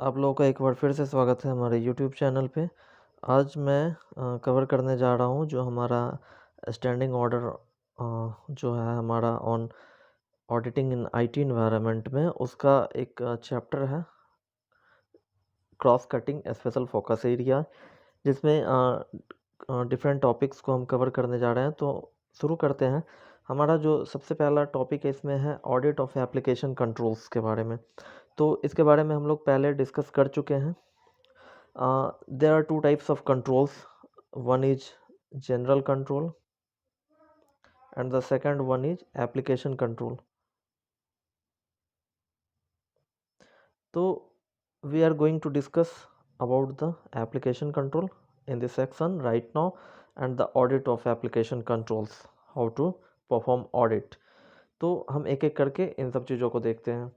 आप लोगों का एक बार फिर से स्वागत है हमारे यूट्यूब चैनल पे। आज मैं कवर करने जा रहा हूँ जो हमारा स्टैंडिंग ऑर्डर जो है हमारा on auditing in IT environment में उसका एक चैप्टर है cross cutting special focus area, जिसमें डिफरेंट टॉपिक्स को हम कवर करने जा रहे हैं। तो शुरू करते हैं। हमारा जो सबसे पहला टॉपिक है इसमें है ऑडिट ऑफ एप्लीकेशन कंट्रोल्स के बारे में। तो इसके बारे में हम लोग पहले डिस्कस कर चुके हैं। There are two types of controls. One is general control and the second one is application control. So we are going to discuss about the application control in this section right now, and the audit of application controls, how to perform audit. तो हम एक एक करके इन सब चीज़ों को देखते हैं।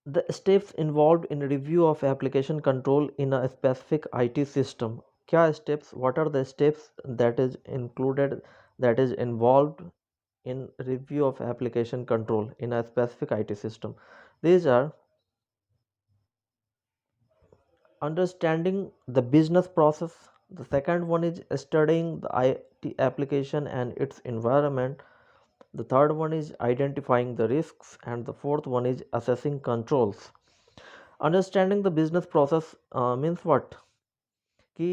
The steps involved in review of application control in a specific IT system. क्या steps? What are the steps that is included, that is involved in review of application control in a specific IT system? These are understanding the business process. The second one is studying the IT application and its environment. The third one is identifying the risks, and the fourth one is assessing controls. Understanding the business process means what कि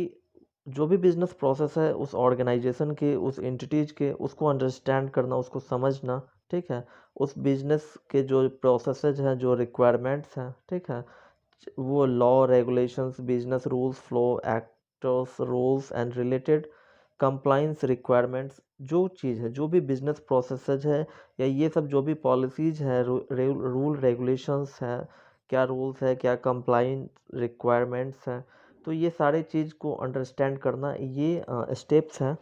जो भी business process है उस organisation के, उस entities के, उसको understand करना, उसको समझना। ठीक है, उस बिजनेस के जो प्रोसेसेज हैं, जो रिक्वायरमेंट्स हैं, ठीक है, वो law regulations, business rules, flow, actors rules and related compliance requirements, जो चीज़ है, जो भी बिजनेस प्रोसेसेज है, या ये सब जो भी पॉलिसीज है, रूल रेगुलेशंस है, क्या रूल्स है, क्या कंप्लाइंस रिक्वायरमेंट्स हैं, तो ये सारे चीज़ को अंडरस्टैंड करना, ये स्टेप्स हैं,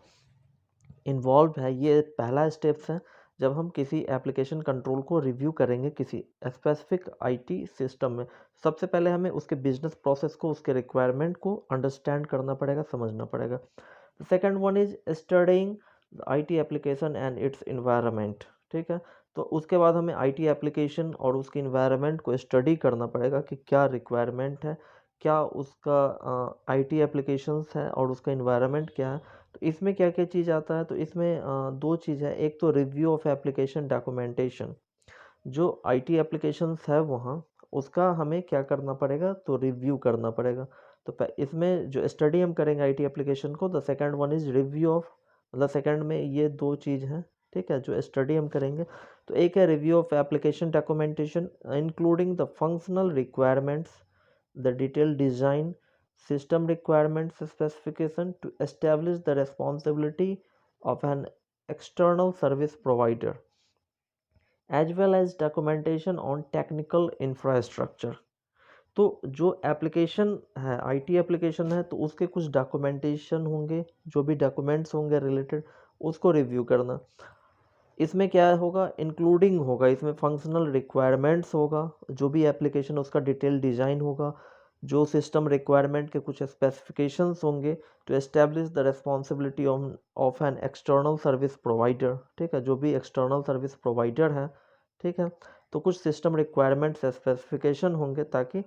इन्वॉल्व है। ये पहला स्टेप्स है जब हम किसी एप्लीकेशन कंट्रोल को रिव्यू करेंगे किसी स्पेसिफिक आईटी सिस्टम में। सबसे पहले हमें उसके बिजनेस प्रोसेस को, उसके रिक्वायरमेंट को अंडरस्टैंड करना पड़ेगा, समझना पड़ेगा। Second one is studying IT application and it's environment. ठीक है, तो उसके बाद हमें आईटी एप्लीकेशन और उसके इन्वायरमेंट को स्टडी करना पड़ेगा कि क्या रिक्वायरमेंट है, क्या उसका आईटी एप्लीकेशंस है और उसका इन्वायरमेंट क्या है। तो इसमें क्या क्या चीज़ आता है, तो इसमें दो चीज़ है। एक तो रिव्यू ऑफ एप्लीकेशन डॉक्यूमेंटेशन, जो आईटी एप्लीकेशंस है वहाँ उसका हमें क्या करना पड़ेगा, तो रिव्यू करना पड़ेगा। तो इसमें जो स्टडी हम करेंगे आईटी एप्लीकेशन को, the second one is review of, मतलब सेकंड में ये दो चीज़ हैं। ठीक है, जो स्टडी हम करेंगे, तो एक है review of application documentation including the functional requirements, the detailed design, system requirements specification to establish the responsibility of an external service provider, as well as documentation on technical infrastructure. तो जो application है, IT application है, तो उसके कुछ documentation होंगे, जो भी डॉक्यूमेंट्स होंगे रिलेटेड, उसको रिव्यू करना। इसमें क्या होगा, इंक्लूडिंग होगा, इसमें फंक्शनल रिक्वायरमेंट्स होगा, जो भी एप्लीकेशन उसका डिटेल डिज़ाइन होगा, जो सिस्टम रिक्वायरमेंट के कुछ स्पेसिफिकेशंस होंगे, to establish the responsibility of an external service provider. ठीक है, जो भी एक्सटर्नल सर्विस प्रोवाइडर है, ठीक है, तो कुछ सिस्टम रिक्वायरमेंट्स स्पेसिफिकेशन होंगे ताकि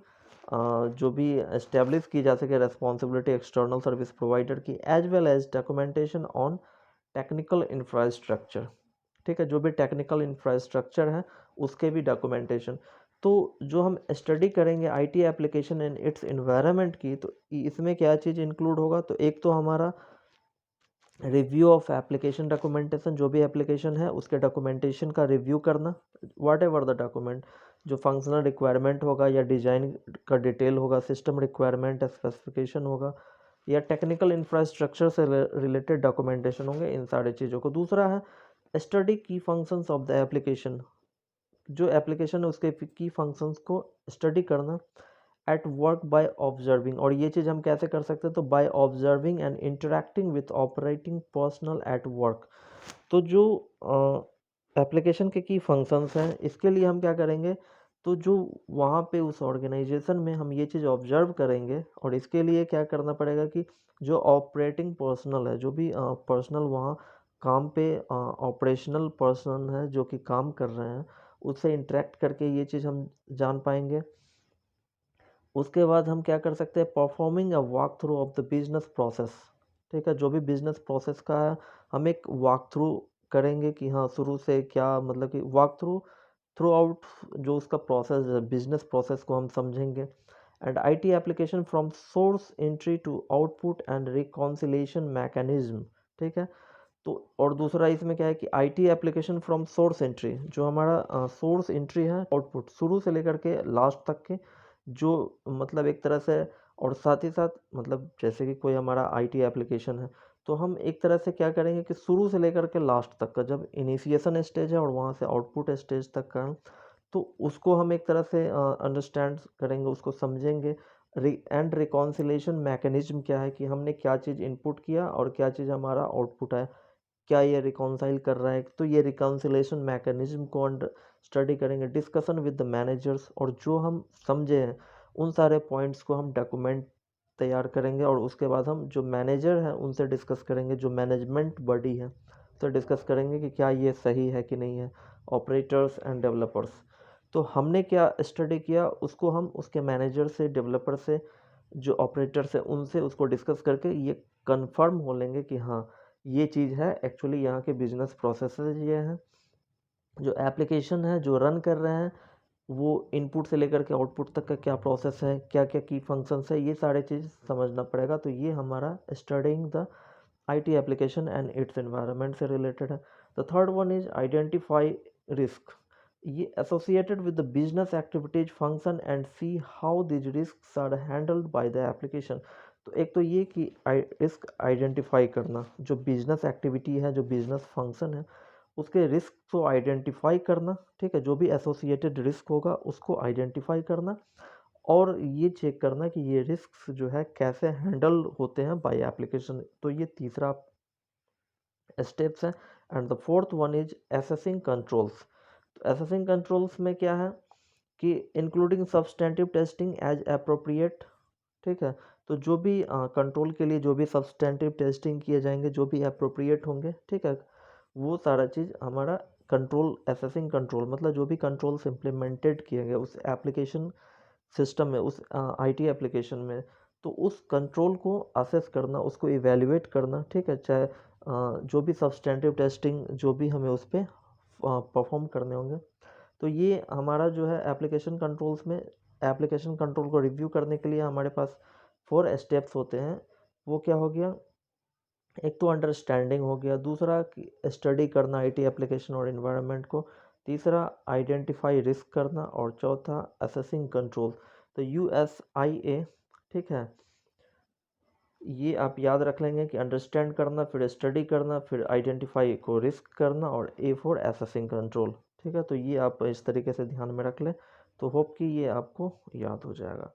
जो भी एस्टेब्लिश की जा सके रिस्पॉन्सिबिलिटी एक्सटर्नल सर्विस प्रोवाइडर की, as well as documentation on technical infrastructure. ठीक है, जो भी टेक्निकल इंफ्रास्ट्रक्चर है उसके भी डॉक्यूमेंटेशन। तो जो हम स्टडी करेंगे IT application and its environment की, तो इसमें क्या चीज़ इंक्लूड होगा, तो एक तो हमारा रिव्यू ऑफ एप्लीकेशन डॉक्यूमेंटेशन, जो भी एप्लीकेशन है उसके डॉक्यूमेंटेशन का रिव्यू करना, व्हाट एवर द डॉक्यूमेंट, जो फंक्शनल रिक्वायरमेंट होगा या डिज़ाइन का डिटेल होगा, सिस्टम रिक्वायरमेंट स्पेसिफिकेशन होगा, या टेक्निकल इंफ्रास्ट्रक्चर से रिलेटेड डॉक्यूमेंटेशन होंगे, इन सारी चीज़ों को। दूसरा है स्टडी की फंक्शंस ऑफ द एप्लीकेशन, जो एप्लीकेशन है उसके की फंक्शंस को स्टडी करना। एट वर्क बाय ऑब्जर्विंग, और ये चीज़ हम कैसे कर सकते हैं, तो by observing and interacting with operating personal at work. तो जो एप्लीकेशन के की फंक्शंस हैं, इसके लिए हम क्या करेंगे, तो जो वहाँ पे उस ऑर्गेनाइजेशन में हम ये चीज़ ऑब्जर्व करेंगे, और इसके लिए क्या करना पड़ेगा कि जो ऑपरेटिंग पर्सनल है, जो भी पर्सनल वहाँ काम पे ऑपरेशनल पर्सन है जो कि काम कर रहे हैं, उससे इंटरेक्ट करके ये चीज़ हम जान पाएंगे। उसके बाद हम क्या कर सकते हैं, performing a walk through of the business process. ठीक है, जो भी बिजनेस प्रोसेस का है हम एक वॉक थ्रू करेंगे कि हाँ शुरू से क्या, मतलब कि वॉक थ्रू थ्रू आउट जो उसका प्रोसेस है, बिजनेस प्रोसेस को हम समझेंगे। And IT application from source entry to output and reconciliation mechanism. ठीक है, तो और दूसरा इसमें क्या है कि IT application from source entry, जो हमारा सोर्स एंट्री है, आउटपुट शुरू से लेकर के लास्ट तक के, जो मतलब एक तरह से, और साथ ही साथ मतलब जैसे कि कोई हमारा आईटी एप्लीकेशन है, तो हम एक तरह से क्या करेंगे कि शुरू से लेकर के लास्ट तक का, जब इनिशिएशन स्टेज है और वहाँ से आउटपुट स्टेज तक का, तो उसको हम एक तरह से अंडरस्टैंड करेंगे, उसको समझेंगे। एंड रिकॉन्सिलेशन मैकेनिज्म क्या है कि हमने क्या चीज़ इनपुट किया और क्या चीज़ हमारा आउटपुट है, क्या ये रिकॉन्साइल कर रहा है, तो ये रिकॉन्सिलेशन मैकेनिज्म को स्टडी करेंगे। डिस्कशन विद द मैनेजर्स, और जो हम समझे हैं उन सारे पॉइंट्स को हम डॉक्यूमेंट तैयार करेंगे, और उसके बाद हम जो मैनेजर हैं उनसे डिस्कस करेंगे, जो मैनेजमेंट बॉडी है तो डिस्कस करेंगे कि क्या ये सही है कि नहीं है। ऑपरेटर्स एंड डेवलपर्स, तो हमने क्या स्टडी किया उसको हम उसके मैनेजर से, डेवलपर से, जो ऑपरेटर्स है उनसे उसको डिस्कस करके ये कंफर्म हो लेंगे कि हाँ ये चीज़ है, एक्चुअली यहाँ के बिजनेस प्रोसेसेस ये हैं, जो एप्लीकेशन है जो रन कर रहे हैं वो इनपुट से लेकर के आउटपुट तक का क्या प्रोसेस है, क्या क्या की फंक्शंस है, ये सारे चीज़ समझना पड़ेगा। तो ये हमारा studying the IT application and its environment से रिलेटेड है। The third one is identify risk, ये associated with the business activities function and see how these risk are handled by the application. तो एक तो ये कि रिस्क आइडेंटिफाई करना, जो बिजनेस एक्टिविटी है, जो बिजनेस फंक्शन है, उसके रिस्क को आइडेंटिफाई करना। ठीक है, जो भी एसोसिएटेड रिस्क होगा उसको आइडेंटिफाई करना, और ये चेक करना कि ये रिस्क जो है कैसे हैंडल होते हैं बाय एप्लीकेशन। तो ये तीसरा स्टेप्स है। And the fourth one is assessing controls. तो एसेसिंग कंट्रोल्स में क्या है कि including substantive testing age appropriate. ठीक है, तो जो भी कंट्रोल के लिए जो भी सब्सटेंटिव टेस्टिंग किए जाएंगे, जो भी अप्रोप्रिएट होंगे, ठीक है, वो सारा चीज़ हमारा कंट्रोल, एसेसिंग कंट्रोल मतलब जो भी कंट्रोल्स इम्प्लीमेंटेड किए गए उस एप्लीकेशन सिस्टम में, उस आईटी एप्लीकेशन में, तो उस कंट्रोल को असेस करना, उसको इवेल्युएट करना। ठीक है, चाहे जो भी सब्सटेंटिव टेस्टिंग जो भी हमें उस पर परफॉर्म करने होंगे। तो ये हमारा जो है एप्लीकेशन कंट्रोल्स में, एप्लीकेशन कंट्रोल को रिव्यू करने के लिए हमारे पास 4 स्टेप्स होते हैं। वो क्या हो गया, एक तो अंडरस्टैंडिंग हो गया, दूसरा स्टडी करना आईटी एप्लीकेशन और इन्वायरमेंट को, तीसरा आइडेंटिफाई रिस्क करना, और चौथा असेसिंग कंट्रोल। तो USIA, ठीक है, ये आप याद रख लेंगे कि अंडरस्टैंड करना, फिर स्टडी करना, फिर आइडेंटिफाई को रिस्क करना, और A फॉर असेसिंग कंट्रोल। ठीक है, तो ये आप इस तरीके से ध्यान में रख लें, तो होप कि ये आपको याद हो जाएगा।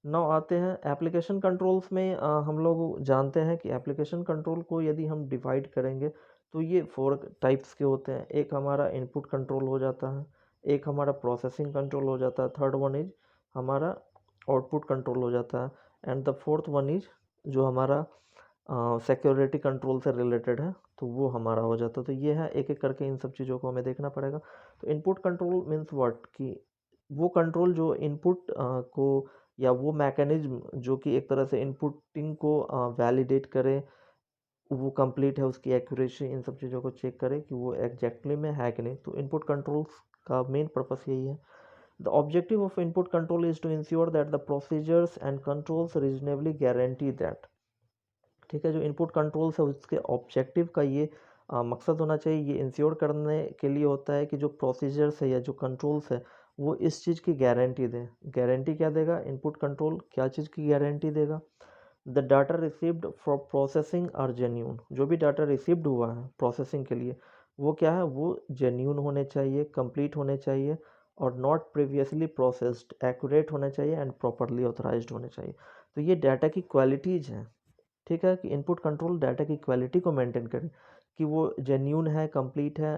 नाउ आते हैं एप्लीकेशन कंट्रोल्स में। हम लोग जानते हैं कि एप्लीकेशन कंट्रोल को यदि हम डिवाइड करेंगे तो ये 4 टाइप्स के होते हैं। एक हमारा इनपुट कंट्रोल हो जाता है, एक हमारा प्रोसेसिंग कंट्रोल हो जाता है, थर्ड वन इज हमारा आउटपुट कंट्रोल हो जाता है, and the fourth one is जो हमारा सिक्योरिटी कंट्रोल से रिलेटेड है, तो वो हमारा हो जाता है। तो ये है, एक एक करके इन सब चीज़ों को हमें देखना पड़ेगा। तो इनपुट कंट्रोल मीन्स व्हाट, कि वो कंट्रोल जो इनपुट को, या वो मैकेनिज्म जो कि एक तरह से इनपुटिंग को वैलिडेट करे, वो कंप्लीट है, उसकी एक्यूरेसी, इन सब चीज़ों को चेक करे कि वो एग्जैक्टली में है कि नहीं। तो इनपुट कंट्रोल्स का मेन पर्पस यही है। The objective of input control is to ensure that the procedures and controls reasonably guarantee that. ठीक है, जो इनपुट कंट्रोल्स है उसके ऑब्जेक्टिव का ये मकसद होना चाहिए, ये इंश्योर करने के लिए होता है कि जो प्रोसीजर्स है या जो कंट्रोल्स है वो इस चीज़ की गारंटी दें। गारंटी क्या देगा इनपुट कंट्रोल, क्या चीज़ की गारंटी देगा, the data received for processing are genuine. जो भी डाटा रिसीव्ड हुआ है प्रोसेसिंग के लिए वो क्या है, वो जेन्यून होने चाहिए, कंप्लीट होने चाहिए, और नॉट प्रीवियसली प्रोसेस्ड, एक्यूरेट होने चाहिए, एंड प्रॉपरली ऑथराइज्ड होने चाहिए। तो ये डाटा की क्वालिटीज़ हैं। ठीक है, कि इनपुट कंट्रोल डाटा की क्वालिटी को मेंटेन करे, कि वो जेन्यून है, कंप्लीट है,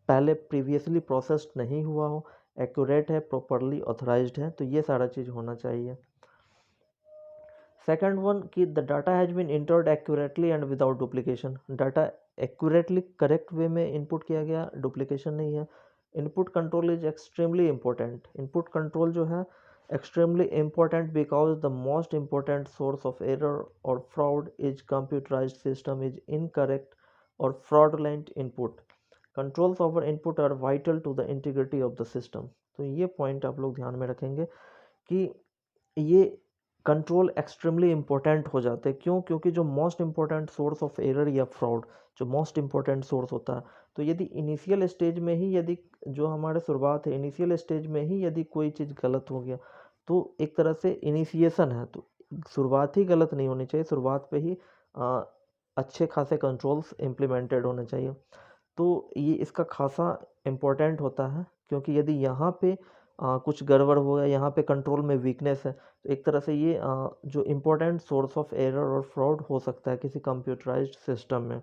पहले प्रीवियसली प्रोसेस्ड नहीं हुआ हो, एक्यूरेट है, प्रॉपरली ऑथराइज्ड है, तो ये सारा चीज़ होना चाहिए। सेकंड वन कि the data has been entered accurately and without duplication. Data accurately correct way में इनपुट किया गया, डुप्लीकेशन नहीं है। Input control is extremely important. Input control जो है extremely important because the most important source of error or fraud is computerized system is incorrect or fraudulent input. Controls over input are vital to the integrity of the system. तो ये point आप लोग ध्यान में रखेंगे कि ये control extremely important हो जाते हैं। क्यों? क्योंकि जो most important source of error या फ्रॉड, जो मोस्ट इम्पोर्टेंट सोर्स होता है, तो यदि इनिशियल स्टेज में ही यदि जो हमारे शुरुआत है इनिशियल स्टेज में ही यदि कोई चीज़ गलत हो गया, तो एक तरह से इनिशिएशन है, तो शुरुआत ही गलत नहीं होनी चाहिए। शुरुआत पे ही आ, अच्छे खासे कंट्रोल्स इम्प्लीमेंटेड होने चाहिए। तो ये इसका खासा इम्पोर्टेंट होता है, क्योंकि यदि यहाँ पे कुछ गड़बड़ हो गया, यहाँ पे कंट्रोल में वीकनेस है, तो एक तरह से ये जो इम्पोर्टेंट सोर्स ऑफ एरर और फ्रॉड हो सकता है किसी कंप्यूटराइज्ड सिस्टम में।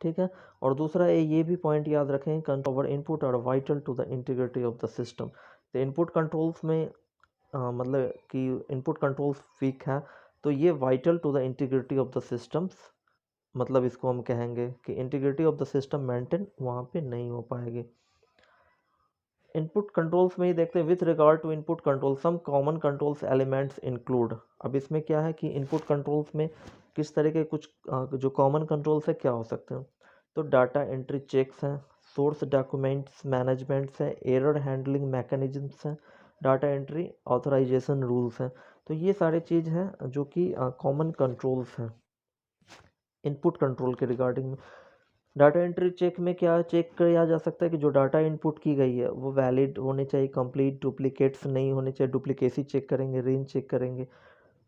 ठीक है। और दूसरा ये भी पॉइंट याद रखें, control input are vital to the integrity of the system. तो इनपुट कंट्रोल्स में मतलब कि इनपुट कंट्रोल्स वीक है, तो ये vital to the integrity of the systems, मतलब इसको हम कहेंगे कि integrity of the system maintain वहाँ पे नहीं हो पाएगी। इनपुट कंट्रोल्स में ही देखते हैं, with regard to input control some common controls elements include. अब इसमें क्या है कि इनपुट कंट्रोल्स में किस तरह के कुछ जो कॉमन कंट्रोल्स है क्या हो सकते हैं। तो डाटा एंट्री चेक्स हैं, सोर्स डॉक्यूमेंट्स मैनेजमेंट्स हैं, एरर हैंडलिंग मैकेनिज्म्स हैं, डाटा एंट्री ऑथराइजेशन रूल्स हैं। तो ये सारे चीज़ हैं जो कि कॉमन कंट्रोल्स हैं इनपुट कंट्रोल के रिगार्डिंग में। डाटा एंट्री चेक में क्या चेक किया जा सकता है कि जो डाटा इनपुट की गई है वो वैलिड होनी चाहिए, कंप्लीट डुप्लीकेट्स नहीं होने चाहिए, डुप्लीकेसी चेक करेंगे, रेंज चेक करेंगे।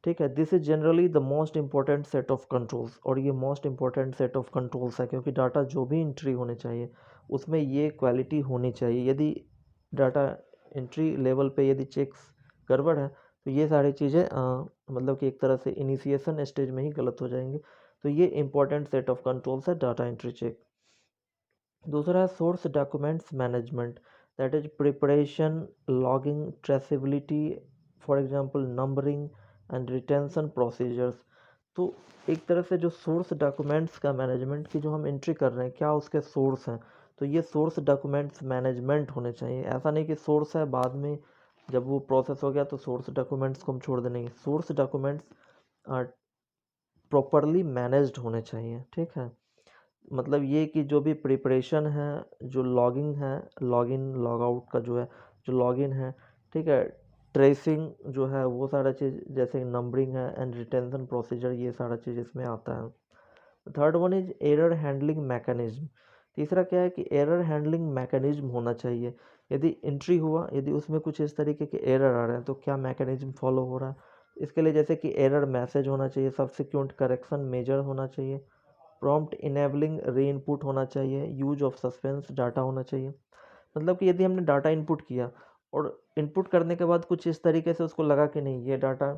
ठीक है। This is generally the most important set of controls, और ये most important set of controls है, क्योंकि डाटा जो भी एंट्री होने चाहिए उसमें ये क्वालिटी होनी चाहिए। यदि डाटा एंट्री लेवल पे यदि चेक्स गड़बड़ है, तो ये सारी चीज़ें मतलब कि एक तरह से इनिशिएशन स्टेज में ही गलत हो जाएंगे। तो ये इंपॉर्टेंट सेट ऑफ कंट्रोल्स है डाटा एंट्री चेक। दूसरा है source documents management, that is preparation, logging, traceability, for example numbering and retention procedures. तो एक तरह से जो सोर्स डॉक्यूमेंट्स का मैनेजमेंट की जो हम एंट्री कर रहे हैं, क्या उसके सोर्स हैं, तो ये सोर्स डॉक्यूमेंट्स मैनेजमेंट होने चाहिए। ऐसा नहीं कि सोर्स है बाद में जब वो प्रोसेस हो गया तो सोर्स डॉक्यूमेंट्स को हम छोड़ दें, नहीं, सोर्स डॉक्यूमेंट्स प्रॉपरली मैनेज्ड होने चाहिए। ठीक है। मतलब ये कि जो भी प्रिपरेशन है, जो लॉगिंग है, लॉगिन लॉग आउट का जो है, जो लॉगिन है, ठीक है, ट्रेसिंग जो है वो सारा चीज़, जैसे नंबरिंग है एंड रिटेंशन प्रोसीजर, ये सारा चीज़ इसमें आता है। Third one is error handling mechanism. तीसरा क्या है कि एरर हैंडलिंग मैकेनिज्म होना चाहिए। यदि एंट्री हुआ, यदि उसमें कुछ इस तरीके के एरर आ रहे हैं, तो क्या मैकेनिज्म फॉलो हो रहा है इसके लिए, जैसे कि एरर मैसेज होना चाहिए, सब्सिक्वेंट करेक्शन मेजर होना चाहिए, प्रॉम्प्ट इनेबलिंग री इनपुट होना चाहिए, यूज ऑफ सस्पेंस डाटा होना चाहिए। मतलब कि यदि हमने डाटा इनपुट किया और इनपुट करने के बाद कुछ इस तरीके से उसको लगा कि नहीं ये डाटा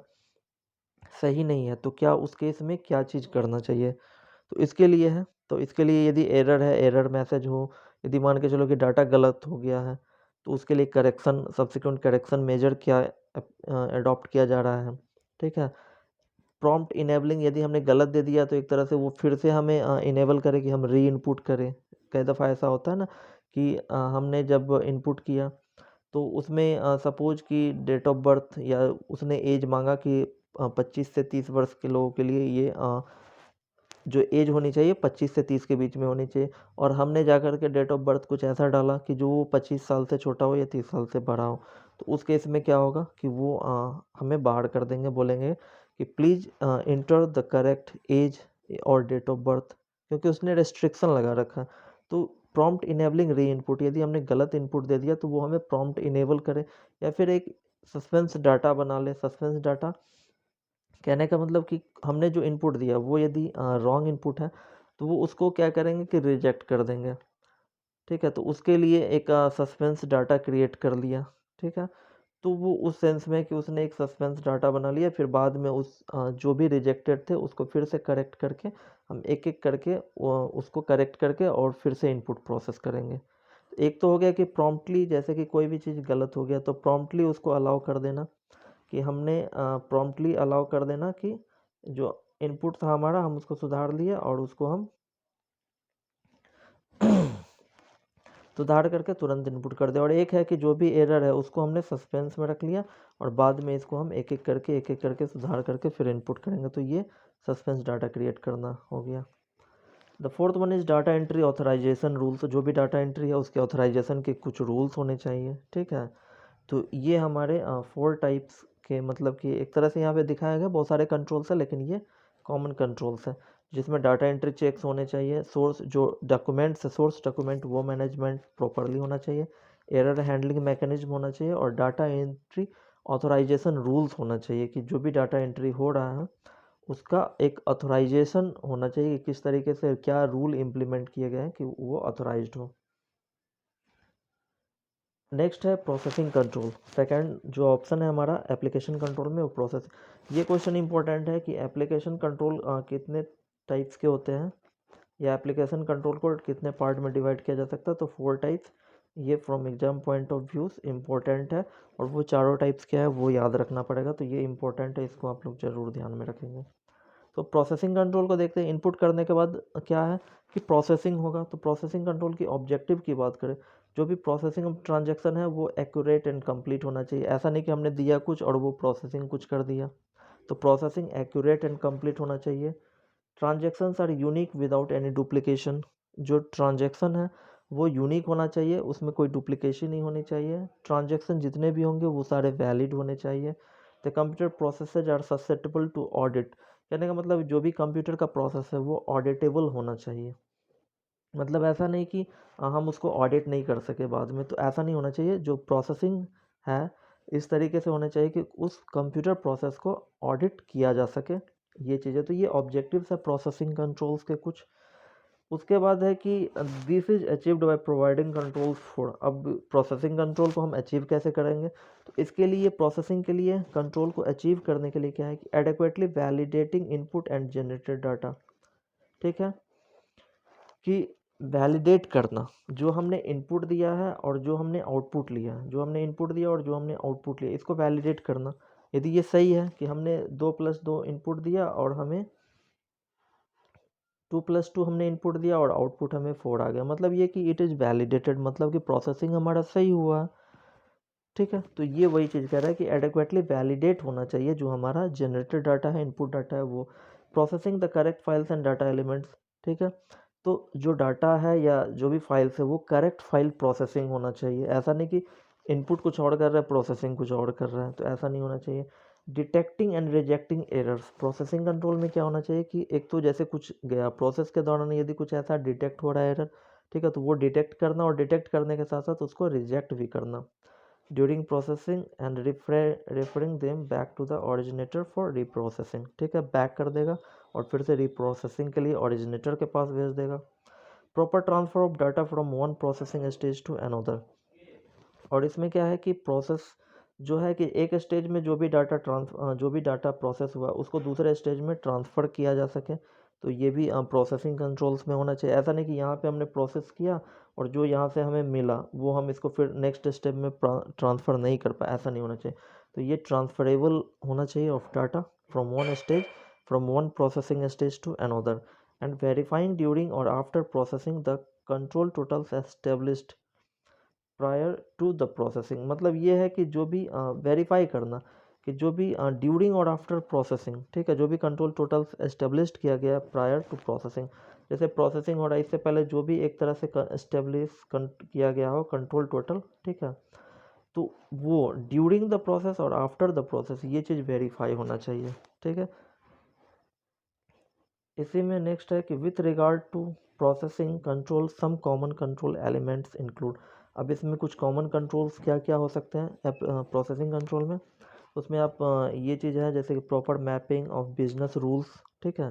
सही नहीं है, तो क्या उस केस में क्या चीज़ करना चाहिए, तो इसके लिए है। तो इसके लिए यदि एरर है, एरर मैसेज हो, यदि मान के चलो कि डाटा गलत हो गया है, तो उसके लिए करेक्शन, सब्सिक्वेंट करेक्शन मेजर क्या अडॉप्ट किया जा रहा है। ठीक है। प्रॉम्प्ट इनेबलिंग, यदि हमने गलत दे दिया तो एक तरह से वो फिर से हमें इनेबल करे कि हम री इनपुट करें। कई दफ़ा ऐसा होता है ना कि हमने जब इनपुट किया तो उसमें सपोज कि डेट ऑफ बर्थ या उसने एज मांगा कि 25 से 30 वर्ष के लोगों के लिए ये जो एज होनी चाहिए 25 से 30 के बीच में होनी चाहिए, और हमने जाकर के डेट ऑफ बर्थ कुछ ऐसा डाला कि जो 25 साल से छोटा हो या 30 साल से बड़ा हो। तो उस केस में क्या होगा कि वो हमें बाहर कर देंगे, बोलेंगे कि please enter the correct age और डेट ऑफ बर्थ, क्योंकि उसने रेस्ट्रिक्शन लगा रखा है। तो प्रॉम्प्ट इनेबलिंग री इनपुट, यदि हमने गलत इनपुट दे दिया तो वो हमें प्रॉम्प्ट इनेबल करे, या फिर एक सस्पेंस डाटा बना ले। सस्पेंस डाटा कहने का मतलब कि हमने जो इनपुट दिया वो यदि रॉन्ग इनपुट है, तो वो उसको क्या करेंगे कि रिजेक्ट कर देंगे। ठीक है। तो उसके लिए एक सस्पेंस डाटा क्रिएट कर लिया। ठीक है। तो वो उस सेंस में कि उसने एक सस्पेंस डाटा बना लिया, फिर बाद में उस जो भी रिजेक्टेड थे उसको फिर से करेक्ट करके हम एक एक करके उसको करेक्ट करके और फिर से इनपुट प्रोसेस करेंगे। एक तो हो गया कि प्रॉम्प्टली, जैसे कि कोई भी चीज़ गलत हो गया तो प्रॉम्प्टली उसको अलाउ कर देना, कि हमने प्रॉम्प्टली अलाउ कर देना कि जो इनपुट था हमारा हम उसको सुधार लिए और उसको हम सुधार करके तुरंत इनपुट कर दे। और एक है कि जो भी एरर है उसको हमने सस्पेंस में रख लिया और बाद में इसको हम एक एक करके सुधार करके फिर इनपुट करेंगे। तो ये सस्पेंस डाटा क्रिएट करना हो गया। The fourth one is data entry authorization rules. जो भी डाटा एंट्री है उसके ऑथराइजेशन के कुछ रूल्स होने चाहिए, ठीक है। तो ये हमारे 4 टाइप्स के, मतलब कि एक तरह से यहाँ पे दिखाया गया बहुत सारे कंट्रोल्स है, लेकिन ये कॉमन कंट्रोल्स है जिसमें डाटा एंट्री चेक्स होने चाहिए, सोर्स जो डॉक्यूमेंट्स है, सोर्स डॉक्यूमेंट वो मैनेजमेंट प्रॉपरली होना चाहिए, एरर हैंडलिंग मैकेनिज्म होना चाहिए और डाटा एंट्री ऑथराइजेशन रूल्स होना चाहिए कि जो भी डाटा एंट्री हो रहा है उसका एक ऑथराइजेशन होना चाहिए कि किस तरीके से क्या रूल इम्प्लीमेंट किए गए हैं कि वो ऑथराइज्ड हो। नेक्स्ट है प्रोसेसिंग कंट्रोल। सेकंड जो ऑप्शन है हमारा एप्लीकेशन कंट्रोल में, वो प्रोसेस। ये क्वेश्चन इंपॉर्टेंट है कि एप्लीकेशन कंट्रोल कितने टाइप्स के होते हैं या एप्लीकेशन कंट्रोल को कितने पार्ट में डिवाइड किया जा सकता है। तो 4 टाइप्स, ये from exam point of views important है और वो चारों टाइप्स क्या है वो याद रखना पड़ेगा। तो ये इंपॉर्टेंट है, इसको आप लोग जरूर ध्यान में रखेंगे। तो प्रोसेसिंग कंट्रोल को देखते हैं। इनपुट करने के बाद क्या है कि प्रोसेसिंग होगा। तो प्रोसेसिंग कंट्रोल की ऑब्जेक्टिव की बात करें, जो भी प्रोसेसिंग ट्रांजैक्शन है वो एक्यूरेट एंड कंप्लीट होना चाहिए। ऐसा नहीं कि हमने दिया कुछ और वो प्रोसेसिंग कुछ कर दिया। तो प्रोसेसिंग एक्यूरेट एंड कंप्लीट होना चाहिए। Transactions are unique without any duplication. जो ट्रांजैक्शन है वो यूनिक होना चाहिए, उसमें कोई डुप्लीकेशन नहीं होनी चाहिए। ट्रांजैक्शन जितने भी होंगे वो सारे वैलिड होने चाहिए। The computer processes are susceptible to audit. कहने का मतलब जो भी कंप्यूटर का प्रोसेस है वो ऑडिटेबल होना चाहिए। मतलब ऐसा नहीं कि हम उसको ऑडिट नहीं कर सके बाद में, तो ऐसा नहीं होना चाहिए। जो प्रोसेसिंग है इस तरीके से होना चाहिए कि उस कंप्यूटर प्रोसेस को ऑडिट किया जा सके, ये चीज़ें। तो ये ऑब्जेक्टिव्स है प्रोसेसिंग कंट्रोल्स के कुछ। उसके बाद है कि this is achieved by providing controls for. अब प्रोसेसिंग कंट्रोल को हम अचीव कैसे करेंगे, तो इसके लिए प्रोसेसिंग के लिए कंट्रोल को अचीव करने के लिए क्या है कि adequately validating input and generated data, ठीक है। कि वैलिडेट करना जो हमने इनपुट दिया है और जो हमने आउटपुट लिया है, जो हमने इनपुट दिया और जो हमने आउटपुट लिया, इसको वैलिडेट करना। यदि ये सही है कि हमने 2+2 इनपुट दिया और हमें 2+2 हमने इनपुट दिया और आउटपुट हमें 4 आ गया, मतलब ये कि इट इज़ वैलिडेटेड, मतलब कि प्रोसेसिंग हमारा सही हुआ, ठीक है। तो ये वही चीज़ कह रहा है कि एडेक्वेटली वैलिडेट होना चाहिए जो हमारा जनरेटेड डाटा है, इनपुट डाटा है वो। Processing the correct files and data elements, ठीक है। तो जो डाटा है या जो भी फाइल्स है वो करेक्ट फाइल प्रोसेसिंग होना चाहिए। ऐसा नहीं कि इनपुट कुछ और कर रहा है प्रोसेसिंग कुछ और कर रहा है, तो ऐसा नहीं होना चाहिए। Detecting and rejecting errors. Processing control में क्या होना चाहिए कि एक तो जैसे कुछ गया प्रोसेस के दौरान यदि कुछ ऐसा डिटेक्ट हो रहा है एरर, ठीक है, तो वो डिटेक्ट करना और डिटेक्ट करने के साथ साथ उसको रिजेक्ट भी करना during processing and referring them back to the originator for reprocessing, ठीक है। बैक कर देगा और फिर से रीप्रोसेसिंग के लिए ओरिजिनेटर के पास भेज देगा। Proper transfer of data from one processing stage to another. और इसमें क्या है कि प्रोसेस जो है कि एक स्टेज में जो भी डाटा प्रोसेस हुआ उसको दूसरे स्टेज में ट्रांसफ़र किया जा सके। तो ये भी प्रोसेसिंग कंट्रोल्स में होना चाहिए। ऐसा नहीं कि यहाँ पे हमने प्रोसेस किया और जो यहाँ से हमें मिला वो हम इसको फिर नेक्स्ट स्टेप में ट्रांसफ़र नहीं कर पाए, ऐसा नहीं होना चाहिए। तो ये ट्रांसफरेबल होना चाहिए of data from one processing stage to another. And verifying during और after processing the control totals established prior to the processing. मतलब ये है कि जो भी वेरीफाई करना कि जो भी ड्यूरिंग और आफ्टर प्रोसेसिंग, ठीक है, जो भी कंट्रोल टोटल्स एस्टेब्लिश्ड किया गया प्रायर टू प्रोसेसिंग। जैसे प्रोसेसिंग हो रहा है इससे पहले जो भी एक तरह से एस्टेब्लिश किया गया हो कंट्रोल टोटल, ठीक है, तो वो ड्यूरिंग द प्रोसेस और आफ्टर द प्रोसेस ये चीज़ वेरीफाई होना चाहिए, ठीक है। इसी में नेक्स्ट है कि with regard to processing control some common control elements include. अब इसमें कुछ कॉमन कंट्रोल्स क्या क्या हो सकते हैं प्रोसेसिंग कंट्रोल में। उसमें आप ये चीज़ है जैसे कि proper mapping of business rules, ठीक है,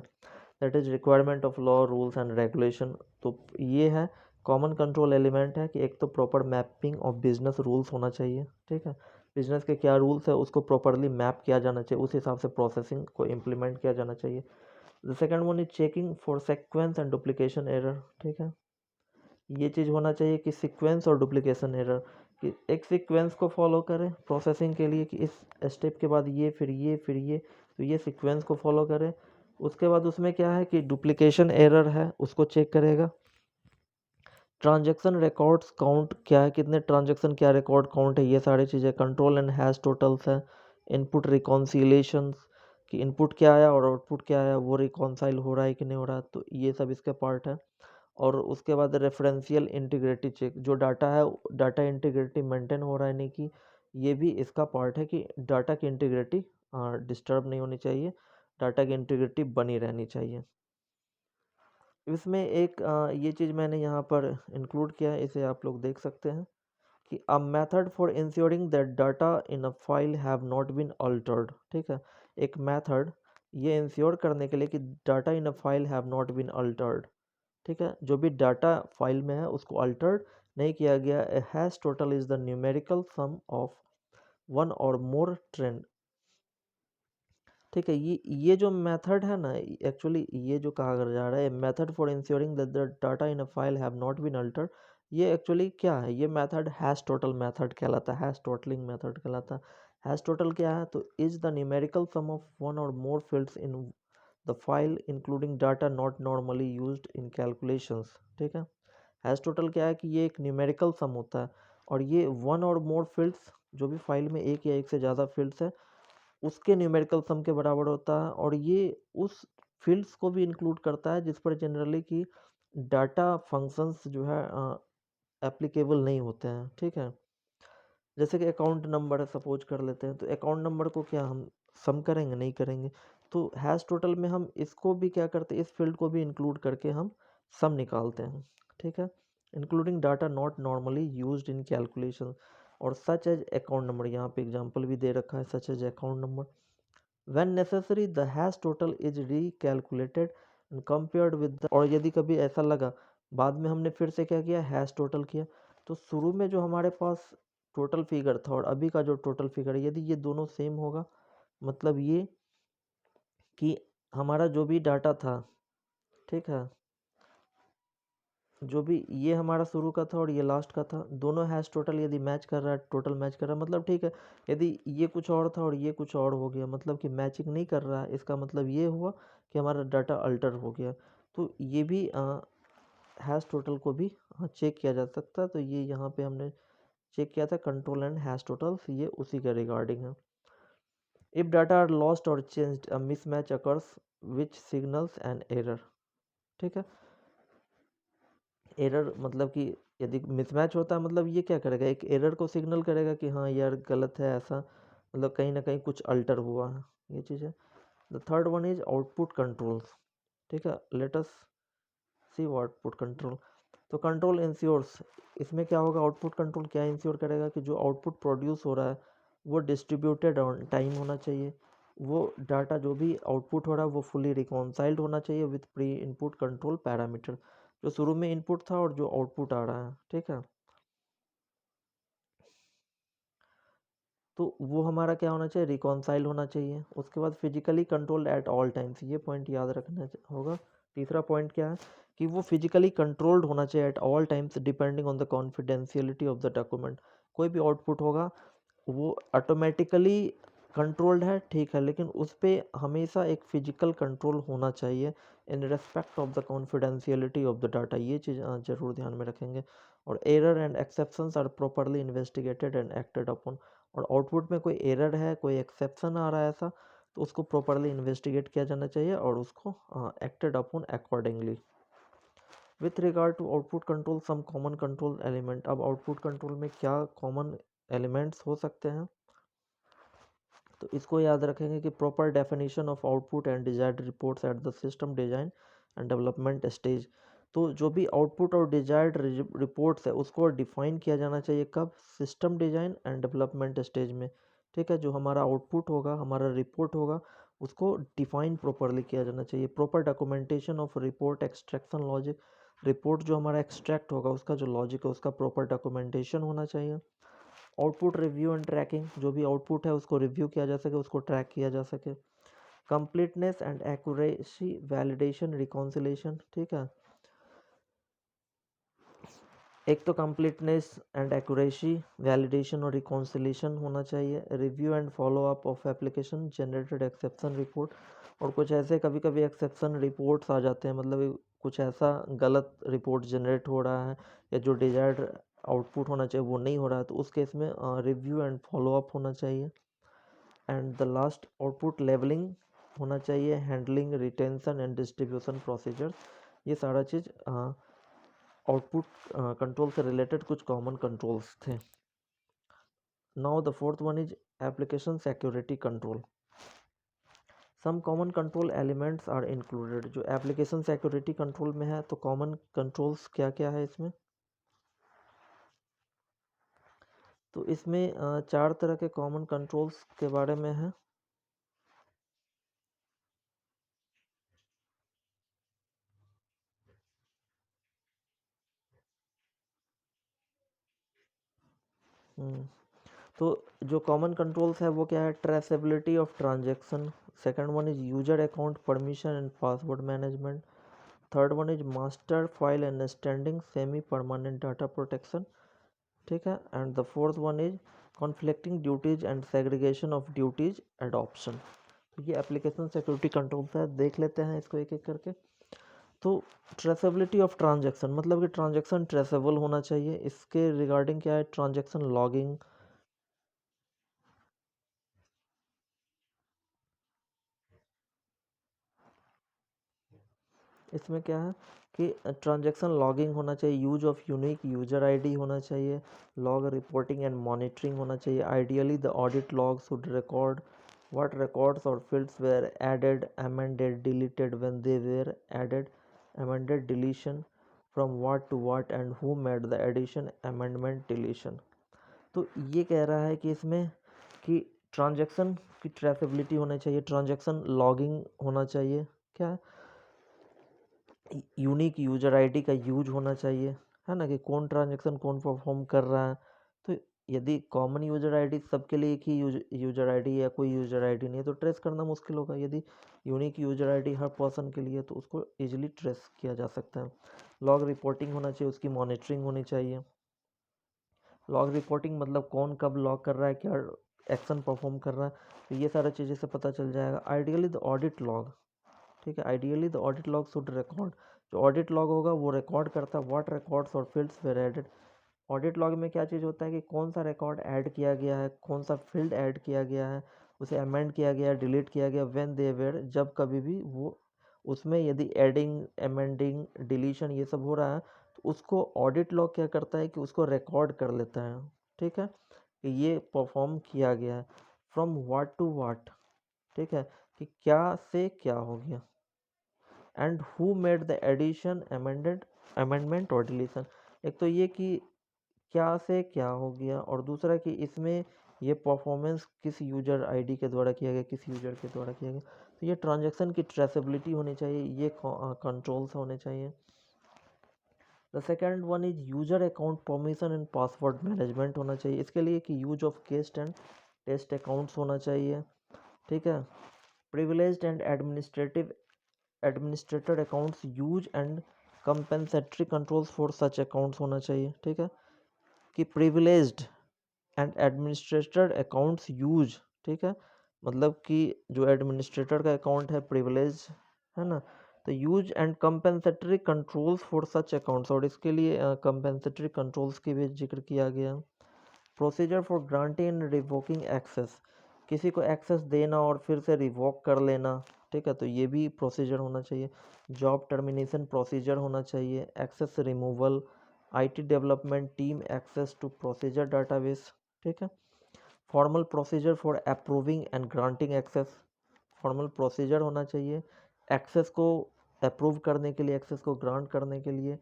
that is requirement of law rules and regulation. तो ये है कॉमन कंट्रोल एलिमेंट है कि एक तो proper mapping of business rules होना चाहिए, ठीक है। बिजनेस के क्या रूल्स है उसको प्रॉपरली मैप किया जाना चाहिए, उस हिसाब से प्रोसेसिंग को इम्प्लीमेंट किया जाना चाहिए। The second one is checking for sequence and duplication error, ठीक है। ये चीज़ होना चाहिए कि सीक्वेंस और डुप्लीकेशन एरर, कि एक सीक्वेंस को फॉलो करें प्रोसेसिंग के लिए कि इस स्टेप के बाद ये फिर ये फिर ये, तो ये सीक्वेंस को फॉलो करें। उसके बाद उसमें क्या है कि डुप्लीकेशन एरर है उसको चेक करेगा। ट्रांजैक्शन रिकॉर्ड्स काउंट क्या है, कितने ट्रांजैक्शन, क्या रिकॉर्ड काउंट है, ये सारी चीज़ें। कंट्रोल एंड हैश टोटल्स है। इनपुट रिकॉन्सिलेशंस कि इनपुट क्या आया और आउटपुट क्या आया, वो रिकॉन्साइल हो रहा है कि नहीं हो रहा, तो ये सब इसके पार्ट है। और उसके बाद रेफरेंशियल इंटीग्रिटी चेक, जो डाटा है डाटा इंटीग्रिटी मेंटेन हो रहा है नहीं, कि ये भी इसका पार्ट है कि डाटा की इंटीग्रिटी डिस्टर्ब नहीं होनी चाहिए, डाटा की इंटीग्रिटी बनी रहनी चाहिए। इसमें एक ये चीज़ मैंने यहाँ पर इंक्लूड किया है, इसे आप लोग देख सकते हैं कि a method for ensuring that data in a file have not been altered. ठीक है, एक मेथड ये इंश्योर करने के लिए कि data in a file have not been altered. ठीक है, जो भी डाटा फाइल में है उसको अल्टर्ड नहीं किया गया। A hash total is the numerical sum of one or more trend. ठीक है, ये जो मेथड है ना, एक्चुअली ये जो कहा जा रहा है method for ensuring that the data in a file have not been altered, ये एक्चुअली क्या है, ये मेथड हैश टोटल मेथड कहलाता है, हैश टोटलिंग मेथड कहलाता है। हैश टोटल क्या है, तो is the numerical sum of one or more fields in the file including data not normally used in calculations. ठीक है, हैश टोटल क्या है कि ये एक न्यूमेरिकल सम होता है, और ये वन और मोर फील्ड्स, जो भी फाइल में एक या एक से ज़्यादा फील्ड्स है उसके न्यूमेरिकल सम के बराबर होता है। और ये उस फील्ड्स को भी इंक्लूड करता है जिस पर जनरली कि डाटा फंक्शंस जो है एप्लीकेबल नहीं होते हैं। ठीक है, जैसे कि अकाउंट नंबर है, सपोज कर लेते हैं, तो अकाउंट नंबर को क्या हम सम करेंगे, नहीं करेंगे। तो हैश टोटल में हम इसको भी क्या करते हैं, इस फील्ड को भी इंक्लूड करके हम सम निकालते हैं। ठीक है, including data not normally used in calculation. और सच एज अकाउंट नंबर, यहाँ पे एग्जांपल भी दे रखा है, such as account number. When necessary, the hash total is recalculated and compared with the, और यदि कभी ऐसा लगा बाद में हमने फिर से क्या किया, हैश टोटल किया, तो शुरू में जो हमारे पास टोटल फिगर था और अभी का जो टोटल फिगर है, यदि ये दोनों सेम होगा, मतलब ये कि हमारा जो भी डाटा था, ठीक है, जो भी ये हमारा शुरू का था और ये लास्ट का था, दोनों हैश टोटल यदि मैच कर रहा है, टोटल मैच कर रहा है, मतलब ठीक है। यदि ये कुछ और था और ये कुछ और हो गया, मतलब कि मैचिंग नहीं कर रहा है, इसका मतलब ये हुआ कि हमारा डाटा अल्टर हो गया। तो ये भी हैश टोटल को भी चेक किया जा सकता है। तो ये यहाँ पे हमने चेक किया था, कंट्रोल एंड हैश टोटल्स, ये उसी के रिगार्डिंग है। इफ डाटा आर लॉस्ट और changed, a mismatch occurs which signals an error. ठीक है, एरर मतलब कि यदि मिसमैच होता है, मतलब ये क्या करेगा, एक एरर को सिग्नल करेगा कि हाँ यार गलत है ऐसा, मतलब कहीं ना कहीं कुछ अल्टर हुआ है, ये चीज़ है। The third one is output controls. ठीक है, लेट अस सी आउटपुट कंट्रोल। तो कंट्रोल इंश्योर्स, इसमें क्या होगा, आउटपुट कंट्रोल क्या इंश्योर करेगा कि जो आउटपुट प्रोड्यूस हो रहा है वो डिस्ट्रीब्यूटेड ऑन टाइम होना चाहिए, वो डाटा जो भी आउटपुट हो रहा है वो फुली रिकॉन्साइल्ड होना चाहिए with pre input control parameter, जो शुरू में इनपुट था और जो आउटपुट आ रहा है। ठीक है, तो वो हमारा क्या होना चाहिए, रिकॉन्साइल होना चाहिए। उसके बाद physically control at all times, ये पॉइंट याद रखना होगा। तीसरा पॉइंट क्या है कि वो फिजिकली कंट्रोल्ड होना चाहिए at all times depending on the confidentiality of the document. कोई भी आउटपुट होगा वो ऑटोमेटिकली कंट्रोल्ड है, ठीक है, लेकिन उस पर हमेशा एक फिजिकल कंट्रोल होना चाहिए in respect of the confidentiality of the data, ये चीज़ ज़रूर ध्यान में रखेंगे। और error and exceptions are properly investigated and acted upon. और आउटपुट में कोई एरर है, कोई एक्सेप्शन आ रहा है ऐसा, तो उसको प्रॉपरली इन्वेस्टिगेट किया जाना चाहिए और उसको acted upon accordingly. With regard to output control some common control element, अब आउटपुट कंट्रोल में क्या कॉमन एलिमेंट्स हो सकते हैं, तो इसको याद रखेंगे कि proper definition of output and desired reports at the system design and development stage. तो जो भी आउटपुट और डिजायर्ड रिपोर्ट्स है उसको डिफाइन किया जाना चाहिए, कब, system design and development stage में। ठीक है, जो हमारा आउटपुट होगा, हमारा रिपोर्ट होगा, उसको डिफाइन प्रॉपरली किया जाना चाहिए। Proper documentation of report extraction logic, report जो हमारा एक्सट्रैक्ट होगा उसका जो लॉजिक है उसका प्रॉपर डॉक्यूमेंटेशन होना चाहिए। आउटपुट रिव्यू एंड ट्रैकिंग, जो भी आउटपुट है उसको रिव्यू किया जा सके, उसको ट्रैक किया जा सके। Completeness and accuracy validation reconciliation. ठीक है, एक तो कंप्लीटनेस एंड एक्यूरेसी वैलिडेशन और रिकॉन्सिलेशन होना चाहिए। Review and follow up of application generated exception report, और कुछ ऐसे कभी कभी एक्सेप्शन रिपोर्ट्स आ जाते हैं, मतलब कुछ ऐसा गलत रिपोर्ट जनरेट हो रहा है या जो डिजायर्ड आउटपुट होना चाहिए वो नहीं हो रहा है, तो उस केस में रिव्यू एंड फॉलोअप होना चाहिए। And the last output labelling होना चाहिए, handling, retention and distribution procedure. ये सारा चीज़ आउटपुट कंट्रोल से रिलेटेड कुछ कॉमन कंट्रोल्स थे। Now the fourth one is application security control. Some common control elements are included. जो एप्लीकेशन सिक्योरिटी कंट्रोल में है तो कॉमन कंट्रोल्स क्या क्या है इसमें? तो इसमें चार तरह के कॉमन कंट्रोल्स के बारे में है। हम्म, तो जो कॉमन कंट्रोल्स है वो क्या है? Traceability of transaction, second one is user account permission and password management, third one is master file understanding semi permanent data protection, ठीक है, and the fourth one is conflicting duties and segregation of duties adoption. तो ये application security controls है, देख लेते हैं इसको एक एक करके। तो ट्रेसेबिलिटी ऑफ ट्रांजैक्शन मतलब कि ट्रांजैक्शन ट्रेसेबल होना चाहिए। इसके रिगार्डिंग क्या है? ट्रांजैक्शन लॉगिंग, इसमें क्या है कि ट्रांजैक्शन लॉगिंग होना चाहिए, use of unique user ID होना चाहिए, लॉग रिपोर्टिंग एंड मॉनिटरिंग होना चाहिए। Ideally the audit log should record what records or fields were added, amended, deleted, when they were added, amended, deletion, from what to what, and who made the addition, amendment, deletion। तो ये कह रहा है कि इसमें कि transaction की traceability होनी चाहिए, ट्रांजैक्शन लॉगिंग होना चाहिए, क्या है, यूनिक यूजर आईडी का यूज होना चाहिए, है ना, कि कौन ट्रांजैक्शन कौन परफॉर्म कर रहा है। तो यदि कॉमन यूजर आईडी सबके लिए एक ही यूजर आईडी या कोई यूजर आईडी नहीं है तो ट्रेस करना मुश्किल होगा। यदि यूनिक यूजर आईडी हर पर्सन के लिए तो उसको इजीली ट्रेस किया जा सकता है। लॉग रिपोर्टिंग होना चाहिए, उसकी मॉनिटरिंग होनी चाहिए। लॉग रिपोर्टिंग मतलब कौन कब लॉग कर रहा है, क्या एक्शन परफॉर्म कर रहा है, तो ये सारा चीज़ें से पता चल जाएगा। आइडियली द ऑडिट लॉग, ठीक है, ideally the audit log should record, जो ऑडिट लॉग होगा वो रिकॉर्ड करता है व्हाट रिकॉर्ड्स और fields were added. Audit log में क्या चीज़ होता है कि कौन सा रिकॉर्ड ऐड किया गया है, कौन सा फील्ड ऐड किया गया है, उसे अमेंड किया गया, डिलीट किया गया, व्हेन दे वेर, जब कभी भी वो उसमें यदि एडिंग, अमेंडिंग, डिलीशन ये सब हो रहा है तो उसको ऑडिट लॉग क्या करता है कि उसको रिकॉर्ड कर लेता है, ठीक है, कि ये परफॉर्म किया गया है। फ्रॉम व्हाट टू व्हाट, ठीक है, कि क्या से क्या हो गया, and who made the addition, amended, amendment और डिलीशन। एक तो ये कि क्या से क्या हो गया, और दूसरा कि इसमें ये परफॉर्मेंस किस यूजर आईडी के द्वारा किया गया, किस यूजर के द्वारा किया गया। तो ये ट्रांजैक्शन की ट्रेसेबिलिटी होनी चाहिए, ये कंट्रोल्स होने चाहिए। The second one is user account permission and password management होना चाहिए। इसके लिए कि use of guest and test accounts होना चाहिए, ठीक है, privileged and administrated accounts use and compensatory controls for such accounts होना चाहिए, ठीक है, कि privileged and administrated accounts use, ठीक है, मतलब कि जो एडमिनिस्ट्रेटर का अकाउंट है प्रिविलेज, है ना, तो use and compensatory controls for such accounts, और इसके लिए कंपेंसेटरी कंट्रोल्स की भी जिक्र किया गया। Procedure for granting and revoking access, किसी को एक्सेस देना और फिर से रिवोक कर लेना, ठीक है, तो ये भी प्रोसीजर होना चाहिए। जॉब टर्मिनेशन प्रोसीजर होना चाहिए। Access removal, IT development team access to procedure database, ठीक है। Formal procedure for approving and granting access, formal procedure होना चाहिए एक्सेस को अप्रूव करने के लिए, एक्सेस को ग्रांट करने के लिए।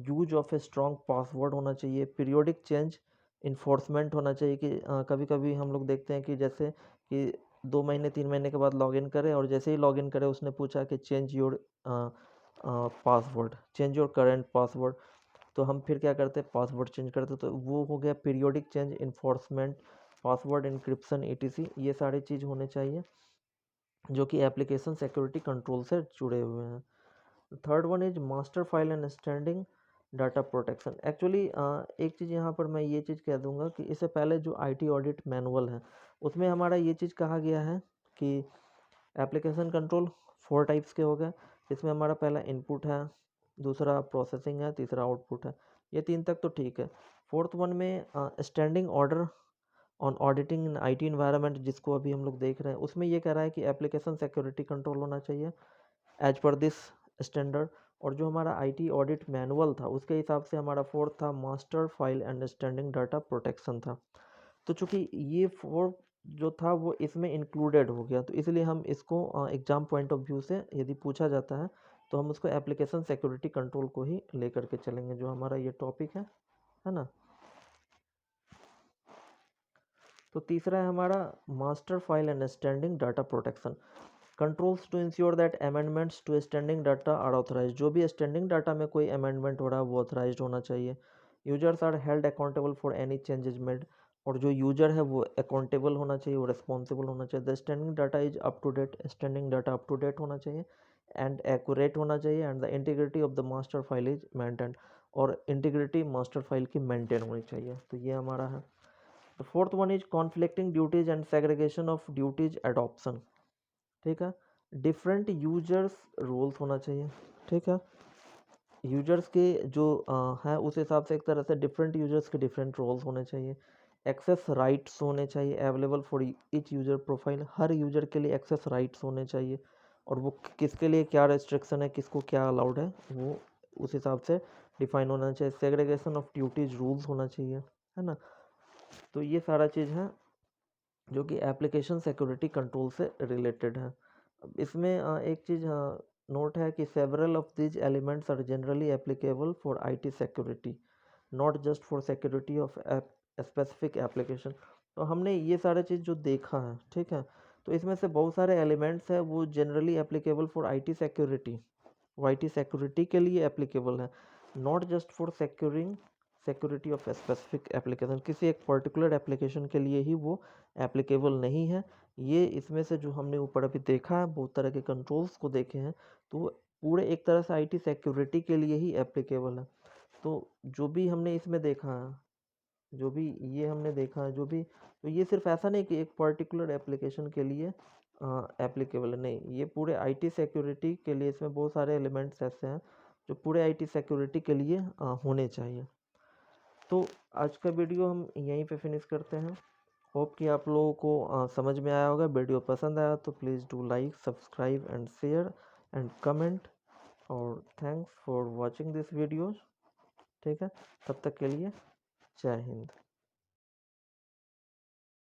Use of a strong password होना चाहिए। पीरियोडिक चेंज इन्फोर्समेंट होना चाहिए कि कभी कभी हम लोग देखते हैं कि जैसे कि 2 महीने 3 महीने के बाद लॉगिन करें और जैसे ही लॉगिन करें उसने पूछा कि change your password, change your current password, तो हम फिर क्या करते हैं, पासवर्ड चेंज करते, तो वो हो गया periodic change enforcement, password encryption ETC, ये सारी चीज़ होने चाहिए जो कि एप्लीकेशन सिक्योरिटी कंट्रोल से जुड़े हुए हैं। Third one is master file and standing data protection. Actually एक चीज़ यहाँ पर मैं ये चीज़ कह दूंगा कि इससे पहले जो आईटी ऑडिट मैनुअल है उसमें हमारा ये चीज़ कहा गया है कि एप्लीकेशन कंट्रोल 4 टाइप्स के हो गए। इसमें हमारा पहला इनपुट है, दूसरा प्रोसेसिंग है, तीसरा आउटपुट है। ये 3 तक तो ठीक है। फोर्थ वन में standing order on auditing in IT environment, जिसको अभी हम लोग देख रहे हैं, उसमें ये कह रहा है कि एप्लीकेशन सिक्योरिटी कंट्रोल होना चाहिए एज पर दिस स्टैंडर्ड। और जो हमारा आईटी ऑडिट मैनुअल था उसके हिसाब से हमारा फोर्थ था master file understanding data protection था। तो चूंकि ये फोर्थ जो था वो इसमें इंक्लूडेड हो गया, तो इसलिए हम इसको एग्जाम पॉइंट ऑफ व्यू से यदि पूछा जाता है तो हम उसको एप्लीकेशन सिक्योरिटी कंट्रोल को ही लेकर के चलेंगे, जो हमारा ये टॉपिक है ना। तो तीसरा है हमारा master file understanding data protection controls to ensure that amendments to standing data are authorise. जो भी स्टैंडिंग डाटा में कोई अमेंडमेंट हो रहा है वो ऑथराइज होना चाहिए। Users are held accountable for any changes made, और जो यूजर है वो अकाउंटेबल होना चाहिए, वो रिस्पॉन्सिबल होना चाहिए। The standing data is up to date, standing data up to date होना चाहिए एंड एक्यूरेट होना चाहिए। And the integrity of the master file is maintain, और इंटीग्रिटी मास्टर फाइल की मेंटेन होनी चाहिए। तो ये हमारा है। The fourth one is conflicting duties and segregation of duties adoption. ठीक है। डिफरेंट यूजर्स रोल्स होना चाहिए। ठीक है। यूजर्स के जो है उस हिसाब से एक तरह से डिफरेंट यूजर्स के डिफरेंट रोल्स होने चाहिए। एक्सेस राइट्स होने चाहिए available for each user profile, her user के लिए एक्सेस राइट्स होने चाहिए, और वो किसके लिए क्या रेस्ट्रिक्शन है, किसको क्या अलाउड है, वो उस हिसाब से डिफाइन होना चाहिए। सेग्रीगेशन ऑफ ड्यूटीज रूल्स होना चाहिए, है ना। तो ये सारा चीज़ है जो कि एप्लीकेशन सिक्योरिटी कंट्रोल से रिलेटेड है। अब इसमें एक चीज़ नोट है कि several of these elements are generally applicable for IT security, not just for security of specific application. तो हमने ये सारे चीज़ जो देखा है, ठीक है, तो इसमें से बहुत सारे एलिमेंट्स हैं वो generally applicable for IT security, वो आईटी सिक्योरिटी के लिए एप्लीकेबल है, not just for securing security of specific application, किसी एक पर्टिकुलर एप्लीकेशन के लिए ही वो एप्लीकेबल नहीं है। ये इसमें से जो हमने ऊपर अभी देखा है, बहुत तरह के कंट्रोल्स को देखे हैं, तो वो पूरे एक तरह से आईटी सिक्योरिटी के लिए ही एप्लीकेबल है। तो जो भी हमने इसमें देखा है, जो भी ये हमने देखा है, जो भी, तो ये सिर्फ ऐसा नहीं कि एक पर्टिकुलर एप्लीकेशन के लिए एप्लीकेबल है, नहीं, ये पूरे आईटी सिक्योरिटी के लिए इसमें बहुत सारे एलिमेंट्स ऐसे हैं जो पूरे आईटी सिक्योरिटी के लिए होने चाहिए। तो आज का वीडियो हम यहीं पे फिनिश करते हैं। होप कि आप लोगों को समझ में आया होगा। वीडियो पसंद आया तो please do like, subscribe and share and comment, और thanks for watching this videos. ठीक है, तब तक के लिए जय हिंद।